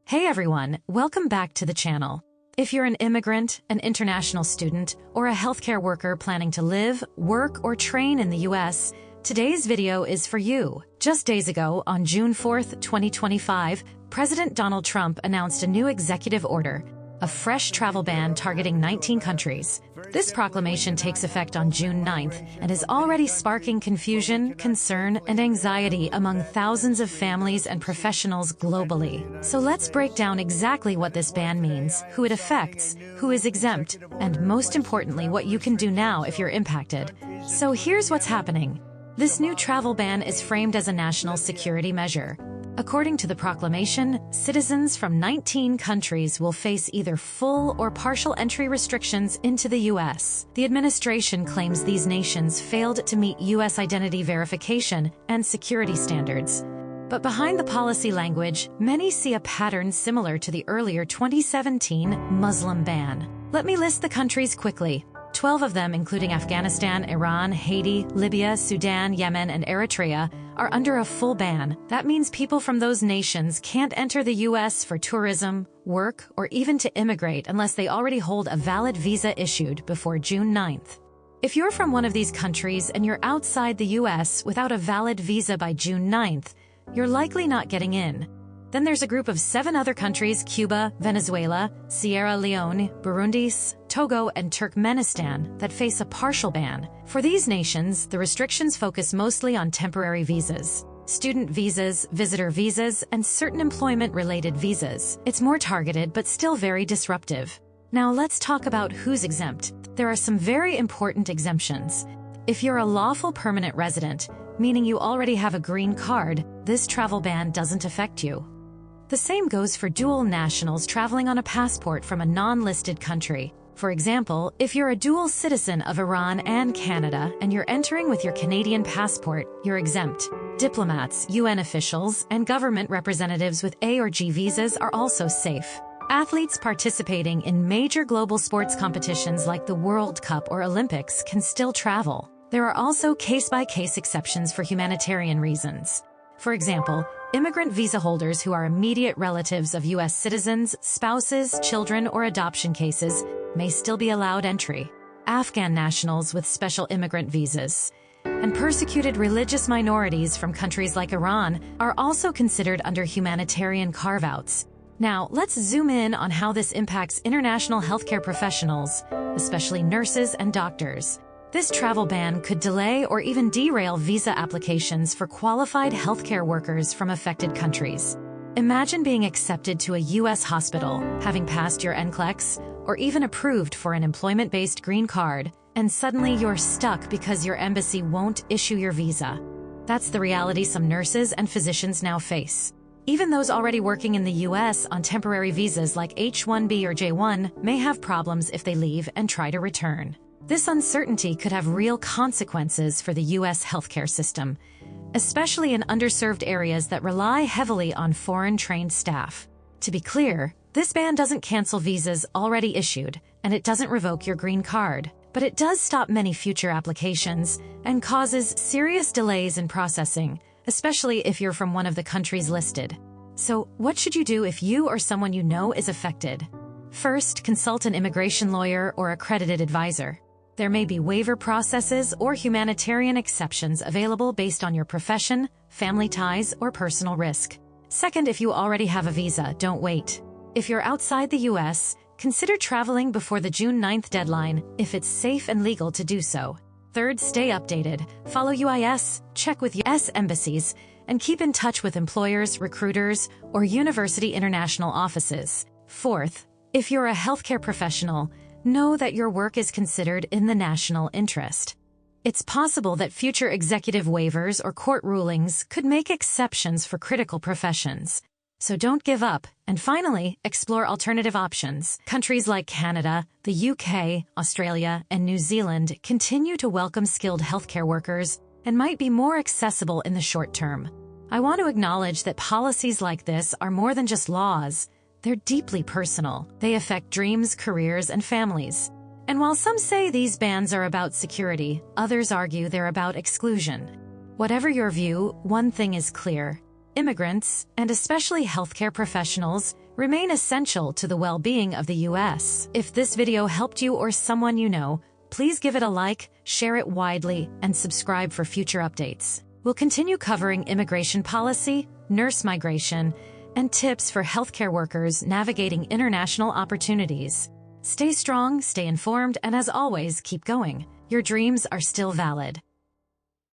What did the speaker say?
Hey everyone, welcome back to the channel. If you're an immigrant, an international student, or a healthcare worker planning to live, work, or train in the US, today's video is for you. Just days ago, on June 4th, 2025, President Donald Trump announced a new executive order, a fresh travel ban targeting 19 countries. This proclamation takes effect on June 9th and is already sparking confusion, concern, and anxiety among thousands of families and professionals globally. So let's break down exactly what this ban means, who it affects, who is exempt, and most importantly, what you can do now if you're impacted. So here's what's happening. This new travel ban is framed as a national security measure. According to the proclamation, citizens from 19 countries will face either full or partial entry restrictions into the U.S. The administration claims these nations failed to meet U.S. identity verification and security standards. But behind the policy language, many see a pattern similar to the earlier 2017 Muslim ban. Let me list the countries quickly. 12 of them, including Afghanistan, Iran, Haiti, Libya, Sudan, Yemen, and Eritrea, are under a full ban. That means people from those nations can't enter the U.S. for tourism, work, or even to immigrate unless they already hold a valid visa issued before June 9th. If you're from one of these countries and you're outside the U.S. without a valid visa by June 9th, you're likely not getting in. Then there's a group of 7 other countries, Cuba, Venezuela, Sierra Leone, Burundi, Togo, and Turkmenistan, that face a partial ban. For these nations, the restrictions focus mostly on temporary visas, student visas, visitor visas, and certain employment-related visas. It's more targeted but still very disruptive. Now let's talk about who's exempt. There are some very important exemptions. If you're a lawful permanent resident, meaning you already have a green card, this travel ban doesn't affect you. The same goes for dual nationals traveling on a passport from a non-listed country. For example, if you're a dual citizen of Iran and Canada and you're entering with your Canadian passport, you're exempt. Diplomats, UN officials, and government representatives with A or G visas are also safe. Athletes participating in major global sports competitions like the World Cup or Olympics can still travel. There are also case-by-case exceptions for humanitarian reasons. For example, immigrant visa holders who are immediate relatives of U.S. citizens, spouses, children, or adoption cases may still be allowed entry. Afghan nationals with special immigrant visas and persecuted religious minorities from countries like Iran are also considered under humanitarian carve-outs. Now, let's zoom in on how this impacts international healthcare professionals, especially nurses and doctors. This travel ban could delay or even derail visa applications for qualified healthcare workers from affected countries. Imagine being accepted to a U.S. hospital, having passed your NCLEX, or even approved for an employment-based green card, and suddenly you're stuck because your embassy won't issue your visa. That's the reality some nurses and physicians now face. Even those already working in the U.S. on temporary visas like H-1B or J-1 may have problems if they leave and try to return. This uncertainty could have real consequences for the U.S. healthcare system, especially in underserved areas that rely heavily on foreign-trained staff. To be clear, this ban doesn't cancel visas already issued, and it doesn't revoke your green card, but it does stop many future applications and causes serious delays in processing, especially if you're from one of the countries listed. So, what should you do if you or someone you know is affected? First, consult an immigration lawyer or accredited advisor. There may be waiver processes or humanitarian exceptions available based on your profession, family ties, or personal risk. Second, if you already have a visa, don't wait. If you're outside the U.S., consider traveling before the June 9th deadline if it's safe and legal to do so. Third, stay updated. Follow UIS, check with U.S. embassies, and keep in touch with employers, recruiters, or university international offices. Fourth, if you're a healthcare professional, know that your work is considered in the national interest. It's possible that future executive waivers or court rulings could make exceptions for critical professions. So don't give up. And finally, explore alternative options. Countries like Canada, the UK, Australia, and New Zealand continue to welcome skilled healthcare workers and might be more accessible in the short term. I want to acknowledge that policies like this are more than just laws. They're deeply personal. They affect dreams, careers, and families. And while some say these bans are about security, others argue they're about exclusion. Whatever your view, one thing is clear. Immigrants, and especially healthcare professionals, remain essential to the well-being of the U.S. If this video helped you or someone you know, please give it a like, share it widely, and subscribe for future updates. We'll continue covering immigration policy, nurse migration, and tips for healthcare workers navigating international opportunities. Stay strong, stay informed, and as always, keep going. Your dreams are still valid.